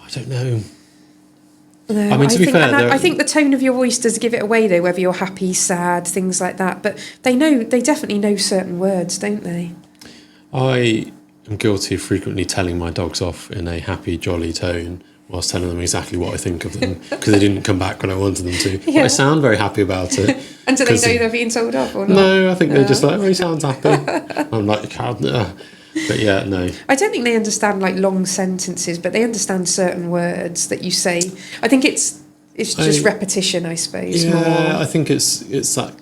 I don't know. No, I mean, to be think, fair, and there- I think the tone of your voice does give it away, though, whether you're happy, sad, things like that. But they definitely know certain words, don't they? I am guilty of frequently telling my dogs off in a happy, jolly tone whilst telling them exactly what I think of them because they didn't come back when I wanted them to. But Yeah. I sound very happy about it. And do they 'Cause know they're being told off or not? No, I think they're just like, he sounds happy. I'm like, but yeah, no. I don't think they understand like long sentences, but they understand certain words that you say. I think it's just repetition, I suppose. Yeah, more. I think it's that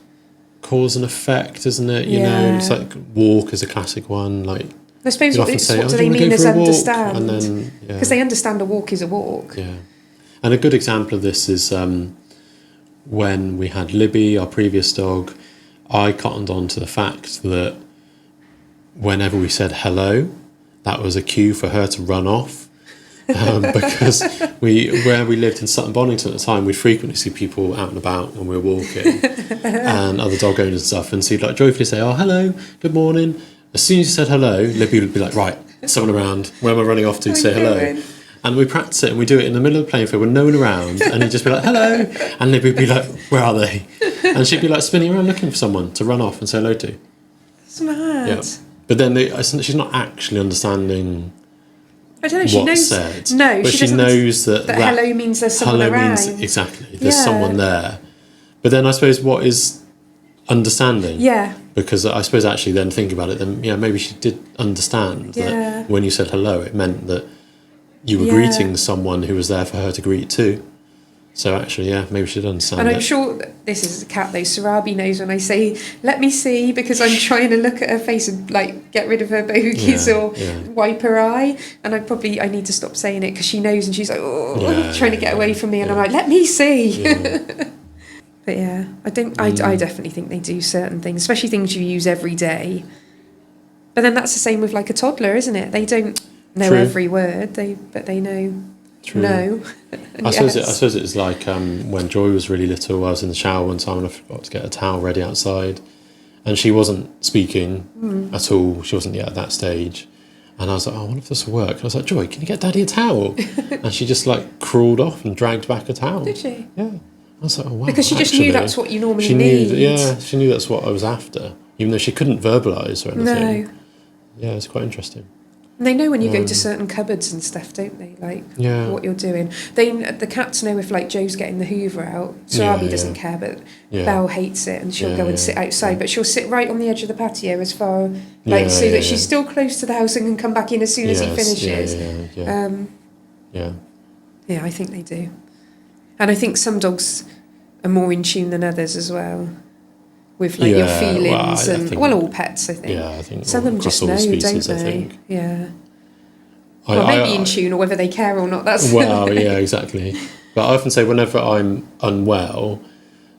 cause and effect, isn't it? You Yeah. know, it's like walk is a classic one. Like I suppose you'll what often say, do "Oh, they you wanna mean go as for a walk?" understand? And then Because they understand a walk is a walk. Yeah. And a good example of this is when we had Libby, our previous dog, I cottoned on to the fact that whenever we said hello, that was a cue for her to run off. because where we lived in Sutton Bonington at the time, we'd frequently see people out and about when we were walking, and other dog owners and stuff, and so you'd like joyfully say, "Oh, hello, good morning." As soon as you said hello, Libby would be like, "Right, someone around. Where am I running off to say hello?" And we practice it, and we do it in the middle of the playing field with no one around, and he'd just be like, "Hello," and Libby would be like, "Where are they?" And she'd be like spinning around looking for someone to run off and say hello to. It's mad. Yeah, but then she's not actually understanding. I don't know. She knows. Said, No, but she knows that hello means there's someone around. Exactly, there's someone there. But then I suppose what is understanding? Yeah. Because I suppose actually then thinking about it, then maybe she did understand that when you said hello, it meant that you were greeting someone who was there for her to greet too. So actually, maybe she did understand. And I'm sure that this is a cat though. Sarabi knows when I say, "Let me see," because I'm trying to look at her face and like get rid of her bogies or wipe her eye. And I need to stop saying it because she knows and she's like, trying to get away from me. And I'm like, "Let me see." Yeah. But I definitely think they do certain things, especially things you use every day. But then that's the same with like a toddler, isn't it? They don't know every word, but they know. True. No. I suppose it's like when Joy was really little, I was in the shower one time and I forgot to get a towel ready outside, and she wasn't speaking at all. She wasn't yet at that stage, and I was like, "Oh, I wonder if this will work." And I was like, "Joy, can you get Daddy a towel?" And she just like crawled off and dragged back a towel. Did she? Yeah. I was like, "Oh wow!" Because she just knew that's what you normally need. need. She knew that's what I was after, even though she couldn't verbalise or anything. No. Yeah, it's quite interesting. And they know when you go to certain cupboards and stuff, don't they? Like what you're doing. The cats know if like Joe's getting the Hoover out. Sarabi doesn't care, but Belle hates it, and she'll go and sit outside. But she'll sit right on the edge of the patio as far so that she's still close to the house and can come back in as soon as he finishes. Yeah, I think they do, and I think some dogs are more in tune than others as well. With like your feelings all pets, I think. Yeah, I think some of them just know, don't they? Yeah. Well, maybe in tune, or whether they care or not. That's exactly. But I often say whenever I'm unwell,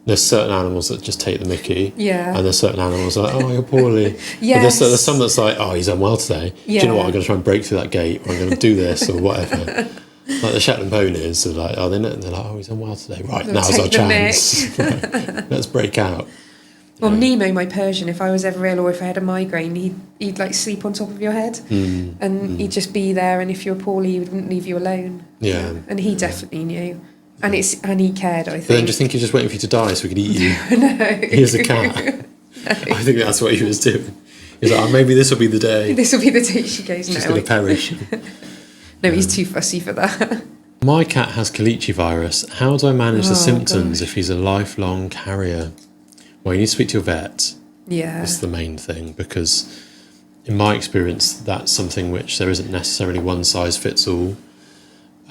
there's certain animals that just take the mickey. Yeah. And there's certain animals that are like, "Oh, you're poorly." Yes. But there's some that's like, "Oh, he's unwell today. Yeah. Do you know what? I'm going to try and break through that gate, or I'm going to do this, or whatever." Like the Shetland ponies are like, they're like, "Oh, he's unwell today. Right, now's our chance. Right, let's break out." Well, Nemo, my Persian, if I was ever ill or if I had a migraine, he'd like sleep on top of your head, and he'd just be there. And if you were poorly, he wouldn't leave you alone. Yeah, and he definitely knew, and he cared. I think. But then, do you think he was just waiting for you to die so he could eat you? No, here's a cat. No. I think that's what he was doing. He's like, "Oh, maybe this will be the day. This will be the day she goes." She's going to perish. No, he's too fussy for that. My cat has Kalichi virus. How do I manage the symptoms if he's a lifelong carrier? Well, you need to speak to your vet. Yeah. That's the main thing, because in my experience, that's something which there isn't necessarily one size fits all.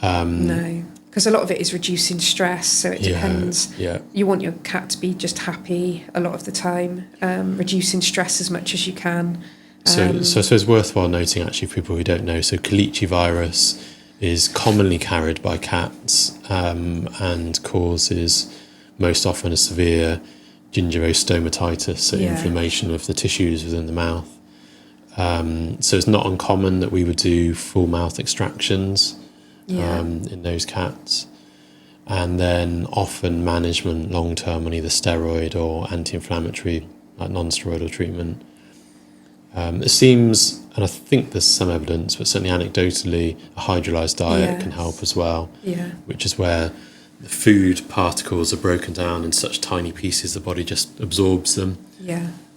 No, because a lot of it is reducing stress, so it depends. Yeah. You want your cat to be just happy a lot of the time, reducing stress as much as you can. So I suppose it's worthwhile noting, actually, for people who don't know, so Kalichi virus is commonly carried by cats and causes most often a severe gingivostomatitis, so inflammation of the tissues within the mouth. So it's not uncommon that we would do full mouth extractions in those cats, and then often management long term on either steroid or anti-inflammatory, like non-steroidal treatment. It seems, and I think there's some evidence, but certainly anecdotally, a hydrolyzed diet can help as well, which is where the food particles are broken down in such tiny pieces the body just absorbs them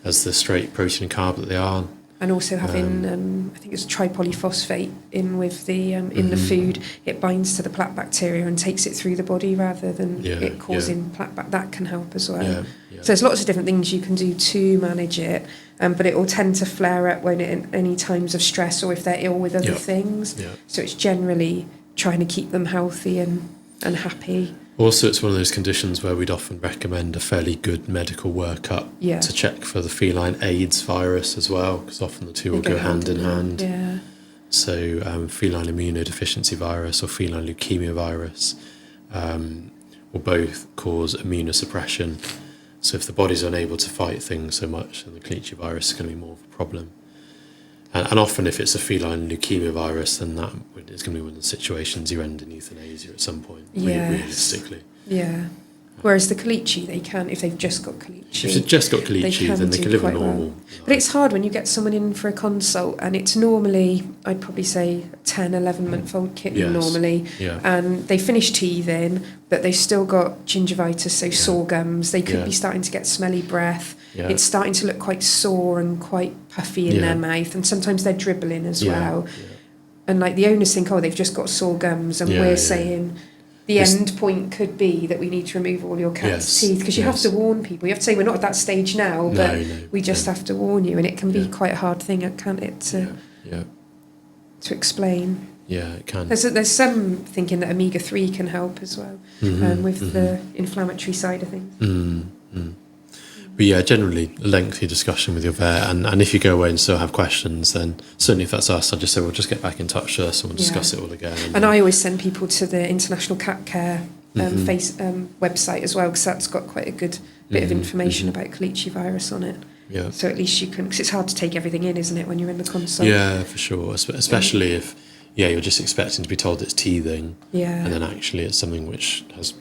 as the straight protein and carb that they are. And also having, I think it's tripolyphosphate in with the in the food, it binds to the plaque bacteria and takes it through the body rather than it causing plaque back. That can help as well. Yeah, yeah. So there's lots of different things you can do to manage it, but it will tend to flare up when in any times of stress or if they're ill with other things. Yeah. So it's generally trying to keep them healthy and happy. Also, it's one of those conditions where we'd often recommend a fairly good medical workup to check for the feline AIDS virus as well, because often the two will go hand in hand. Yeah. So feline immunodeficiency virus or feline leukemia virus will both cause immunosuppression. So if the body's unable to fight things so much, then the Kalichi virus is going to be more of a problem. And often, if it's a feline leukemia virus, then that is going to be one of the situations you end in euthanasia at some point, realistically. Yeah. Whereas the Kalichi, they can, if they've just got Kalichi. If they've just got Kalichi, then they can live a normal life. But it's hard when you get someone in for a consult, and it's normally, I'd probably say, 10, 11-month-old kitten normally. Yeah. And they finish teething, but they've still got gingivitis, so sore gums. They could be starting to get smelly breath. Yeah. It's starting to look quite sore and quite puffy in their mouth, and sometimes they're dribbling as well. Yeah. And like the owners think, they've just got sore gums, and we're saying the end point could be that we need to remove all your cat's teeth, because you have to warn people. You have to say, we're not at that stage now, but we just have to warn you, and it can be quite a hard thing, can't it, to explain. Yeah, it can. There's some thinking that omega-3 can help as well with the inflammatory side of things. Mm-hmm. But yeah, generally a lengthy discussion with your vet, and if you go away and still have questions, then certainly if that's us, I'd just say, well, just get back in touch with us and we'll discuss it all again. And I always send people to the International Cat Care website as well, because that's got quite a good bit of information about Kalichi virus on it. Yeah. So at least you can, because it's hard to take everything in, isn't it, when you're in the consult? Yeah, for sure. Especially if, you're just expecting to be told it's teething. Yeah. And then actually it's something which has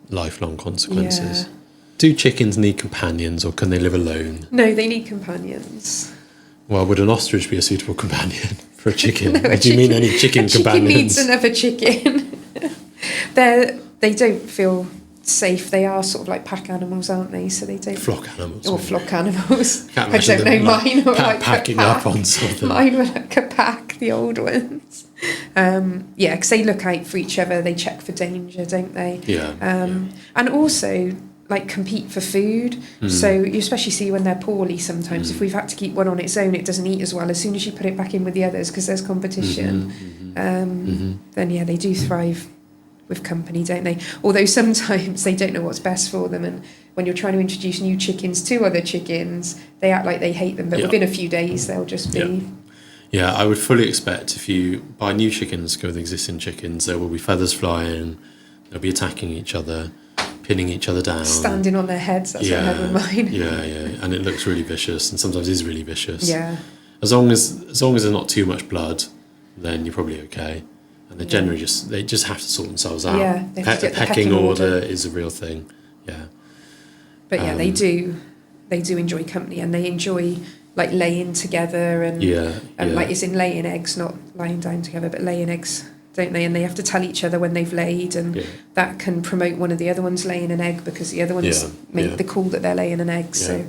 lifelong consequences. Yeah. Do chickens need companions, or can they live alone? No, they need companions. Well, would an ostrich be a suitable companion for a chicken? Do you mean any chicken companions? Chicken needs another chicken. They don't feel safe. They are sort of like pack animals, aren't they? So they don't... Flock animals. Or flock animals. I don't know, mine were like packing up on something. Mine were like a pack, the old ones. Because they look out for each other. They check for danger, don't they? Yeah. And also... like compete for food. So you especially see when they're poorly sometimes. If we've had to keep one on its own, it doesn't eat as well. As soon as you put it back in with the others, because there's competition, then they do thrive with company, don't they? Although sometimes they don't know what's best for them, and when you're trying to introduce new chickens to other chickens, they act like they hate them, but within a few days they'll just be... Yeah, I would fully expect if you buy new chickens to go with existing chickens, there will be feathers flying, they'll be attacking each other, pinning each other down, standing on their heads. That's what I had with mine. And it looks really vicious, and sometimes is really vicious. Yeah. As long as there's not too much blood, then you're probably okay. And they generally just have to sort themselves out. Yeah, the pecking order is a real thing. Yeah. But they do enjoy company, and they enjoy like laying together and like it's in laying eggs, not lying down together, but laying eggs. Don't they? And they have to tell each other when they've laid, and that can promote one of the other ones laying an egg, because the other ones make the call that they're laying an egg. Yeah. So,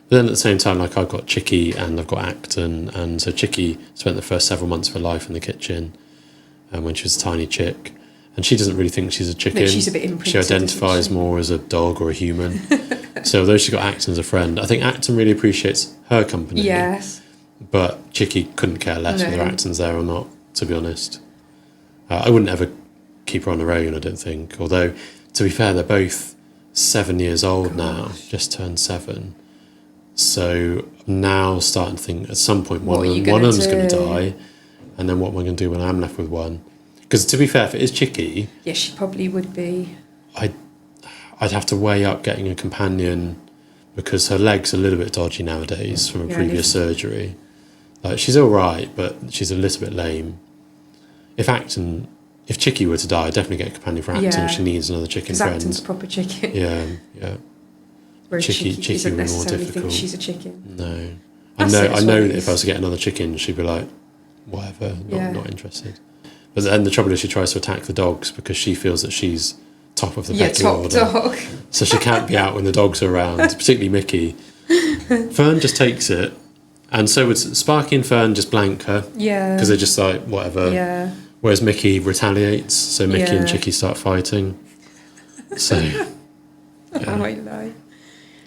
But then at the same time, like I've got Chicky and I've got Acton, and so Chicky spent the first several months of her life in the kitchen, when she was a tiny chick, and she doesn't really think she's a chicken. No, she's a bit imprinted. She identifies more as a dog or a human. So although she's got Acton as a friend, I think Acton really appreciates her company. Yes. But Chicky couldn't care less whether Acton's there or not, to be honest. I wouldn't ever keep her on her own, I don't think. Although, to be fair, they're both 7 years old now, just turned 7. So I'm now starting to think at some point one of them's going to die, and then what am I going to do when I'm left with one? Because to be fair, if it is Chicky... Yeah, she probably would be. I'd have to weigh up getting a companion, because her leg's a little bit dodgy nowadays from a previous surgery. Like, she's all right, but she's a little bit lame. If Chicky were to die, I'd definitely get a companion for Acton. She needs another chicken friend. Because Acton's a proper chicken. Yeah. Whereas Chicky doesn't necessarily think she's a chicken. No. I know that if I was to get another chicken, she'd be like, whatever, not interested. But then the trouble is she tries to attack the dogs because she feels that she's top of the pecking order. Dog. So she can't be out when the dogs are around, particularly Mickey. Fern just takes it. And so would Sparky and Fern just blank her. Yeah. Because they're just like, whatever. Yeah. Whereas Mickey retaliates. So Mickey and Chicky start fighting. So. Oh, I know.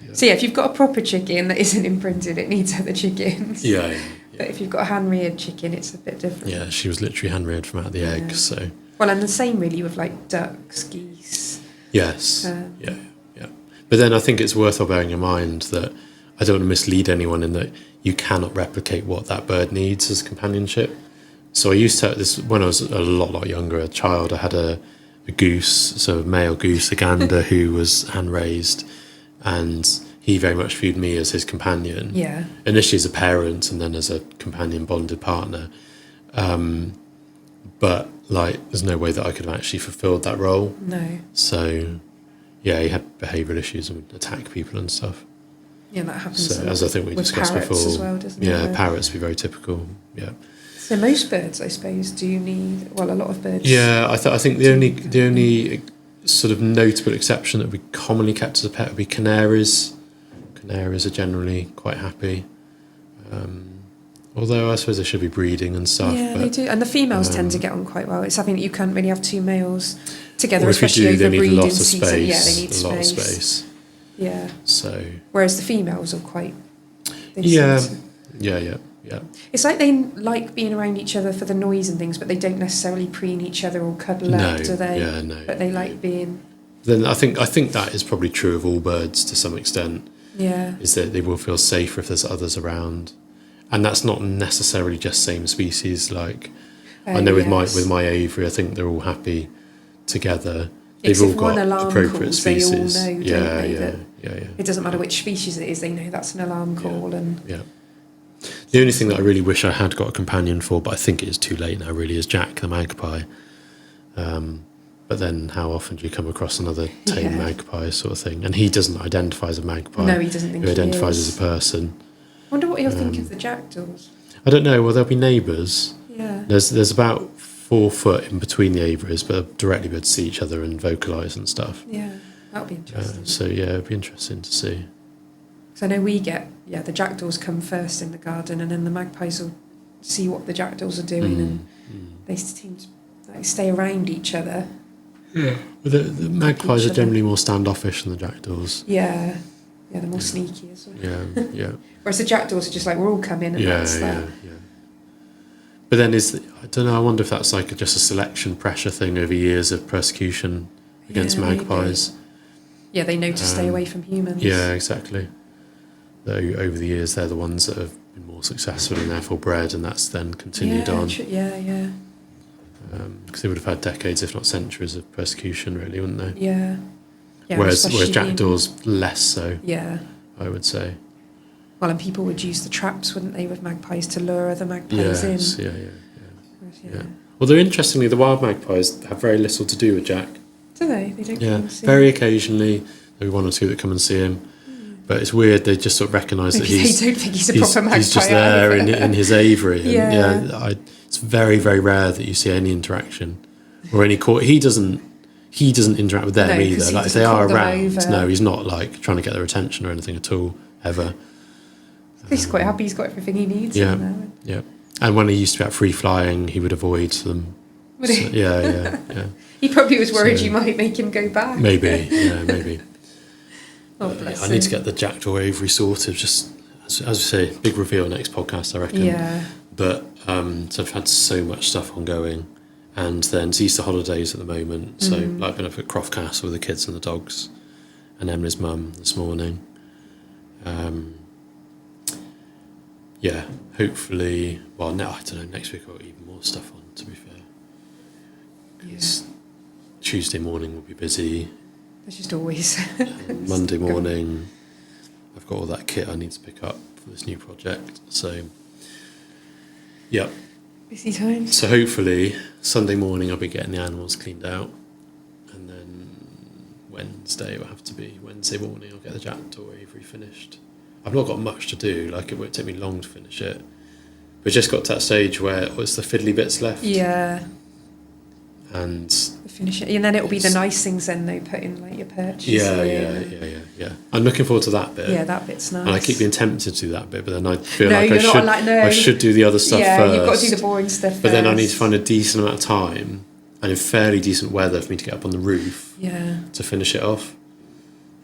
Yeah. So if you've got a proper chicken that isn't imprinted, it needs other chickens. Yeah. But if you've got a hand-reared chicken, it's a bit different. Yeah, she was literally hand-reared from out of the egg, so... Well, and the same really with, like, ducks, geese. Yes, yeah. But then I think it's worthwhile bearing in mind that I don't want to mislead anyone in that you cannot replicate what that bird needs as companionship. So I used to have this, when I was a lot younger, a child, I had a goose, so a male goose, a gander, who was hand-raised, and he very much viewed me as his companion. Yeah. Initially as a parent and then as a companion bonded partner. But like, there's no way that I could have actually fulfilled that role. No. So, yeah, he had behavioural issues and would attack people and stuff. Yeah, that happens. So, as I think we with discussed parrots before. as well, doesn't it? Yeah, parrots would be very typical. Yeah. So most birds, I suppose, do need. Well, a lot of birds. Yeah, I think the only sort of notable exception that would be commonly kept as a pet would be canaries. Canaries are generally quite happy. Although I suppose they should be breeding and stuff. Yeah, but, they do. And the females tend to get on quite well. It's something that you can't really have two males together, or if especially you do, over they need breeding a lot of season. space. Yeah, they need a lot of space. Yeah. So. Whereas the females are quite. Yeah. seem to- Yeah. It's like they like being around each other for the noise and things, but they don't necessarily preen each other or cuddle up, do they? Yeah, no. But they like being. Then I think that is probably true of all birds to some extent. Yeah. Is that they will feel safer if there's others around, and that's not necessarily just same species. Like I know with my aviary, I think they're all happy together. They've all got appropriate species. They all know, yeah, don't they, yeah, that yeah. it doesn't matter which species it is; they know that's an alarm call. And yeah. The only thing that I really wish I had got a companion for, but I think it is too late now, really, is Jack the magpie. But then how often do you come across another tame magpie sort of thing? And he doesn't identify as a magpie. No, he doesn't think he he identifies is. as a person. I wonder what he'll think of the jackdaws. I don't know. Well, there'll be neighbours. Yeah. There's about 4 foot in between the aviaries, but they'll directly be able to see each other and vocalise and stuff. Yeah, that'll be interesting. So yeah, it'd be interesting to see. So I know we get, the jackdaws come first in the garden, and then the magpies will see what the jackdaws are doing, and they seem to like, stay around each other. Yeah. Well, the magpies are generally more standoffish than the jackdaws. Yeah, they're more sneaky as well. Yeah. Whereas the jackdaws are just like, we're all coming, and that's that. Yeah. But then I don't know, I wonder if that's like just a selection pressure thing over years of persecution against magpies. Maybe. Yeah, they know to stay away from humans. Yeah, exactly. Though over the years, they're the ones that have been more successful and therefore bred, and that's then continued on. Yeah. Because they would have had decades, if not centuries, of persecution, really, wouldn't they? Yeah. Whereas jackdaws, less so, Yeah. I would say. Well, and people would use the traps, wouldn't they, with magpies to lure other magpies in? Yeah. Although, interestingly, the wild magpies have very little to do with Jack. Do they? They don't come and see very him. occasionally, there'll be 1 or 2 that come and see him. But it's weird, they just sort of recognise that Maybe they don't think he's a proper magpie. He's just there in his aviary. And Yeah. it's very, very rare that you see any interaction or any call. He doesn't interact with them No, 'cause either. he Like if doesn't they are call them around, over. no, he's not like trying to get their attention or anything at all, ever. He's quite happy. He's got everything he needs. Yeah. in there. Yeah. And when he used to be out free flying, he would avoid them. Would he? So, yeah. He probably was worried So- you might make him go back. Maybe. Oh, bless I need to him. get the jackdaw aviary sorted. Just as you say, big reveal next podcast, I reckon. Yeah. But so I've had so much stuff ongoing, and then it's Easter holidays at the moment. So I've been up at Croft Castle with the kids and the dogs, and Emily's mum this morning. Hopefully. Well, no, I don't know. Next week I'll have even more stuff on. To be fair, because Tuesday morning will be busy. It's just always. Monday morning, I've got all that kit I need to pick up for this new project. So, yeah. Busy times. So hopefully Sunday morning I'll be getting the animals cleaned out, and then Wednesday morning I'll get the jackdaw aviary finished. I've not got much to do. Like it won't take me long to finish it. But just got to that stage where it's the fiddly bits left. Yeah. And Finish it, and then it'll be the nice things. Then they put in like your perches. Yeah. I'm looking forward to that bit. Yeah, that bit's nice. And I keep being tempted to do that bit, but then I feel No, like you're not allowed- no. I should do the other stuff first. Yeah, you've got to do the boring stuff first. But then I need to find a decent amount of time and in fairly decent weather for me to get up on the roof to finish it off.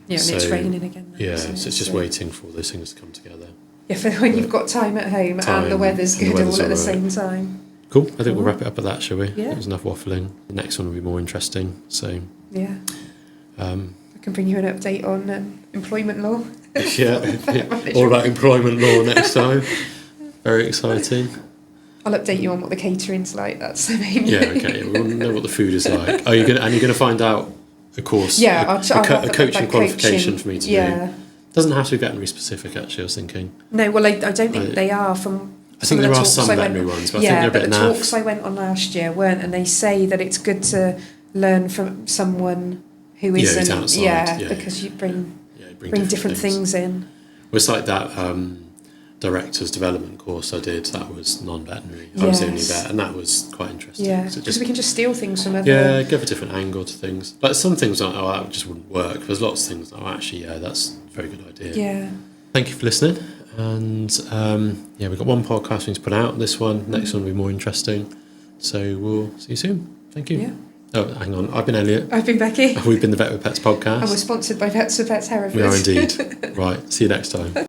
Yeah, and it's raining again now. Yeah, so it's just waiting for all those things to come together. Yeah, for when you've got time at home and the weather's good all at the same time. Cool. I think we'll wrap it up at that, shall we? Yeah. There's enough waffling. The next one will be more interesting. So yeah. I can bring you an update on employment law. all about employment law next time. Very exciting. I'll update you on what the catering's like. That's the main. Yeah, okay. We want to know what the food is like. You're going to find out a course. Yeah, a coaching qualification for me to do. Doesn't have to be veterinary specific, actually, I was thinking. No, well, I don't think they are from... I think there are some veterinary ones, but I think they're a bit the naff. talks I went on last year weren't, and they say that it's good to learn from someone who isn't... who's outside, because you bring different things in. Well, it's like that director's development course I did, that was non-veterinary. I was the only vet, and that was quite interesting. Yeah, because we can just steal things from other... Yeah, give a different angle to things. Like some things like, oh, that just wouldn't work. There's lots of things, oh, actually, yeah, that's a very good idea. Yeah. Thank you for listening. And we've got one podcast we need to put out. This one, next one will be more interesting. So we'll see you soon. Thank you. Yeah. Oh, hang on. I've been Elliot. I've been Becky. We've been the Vet with Pets podcast. And we're sponsored by Vets for Pets Hereford. We are indeed. Right. See you next time.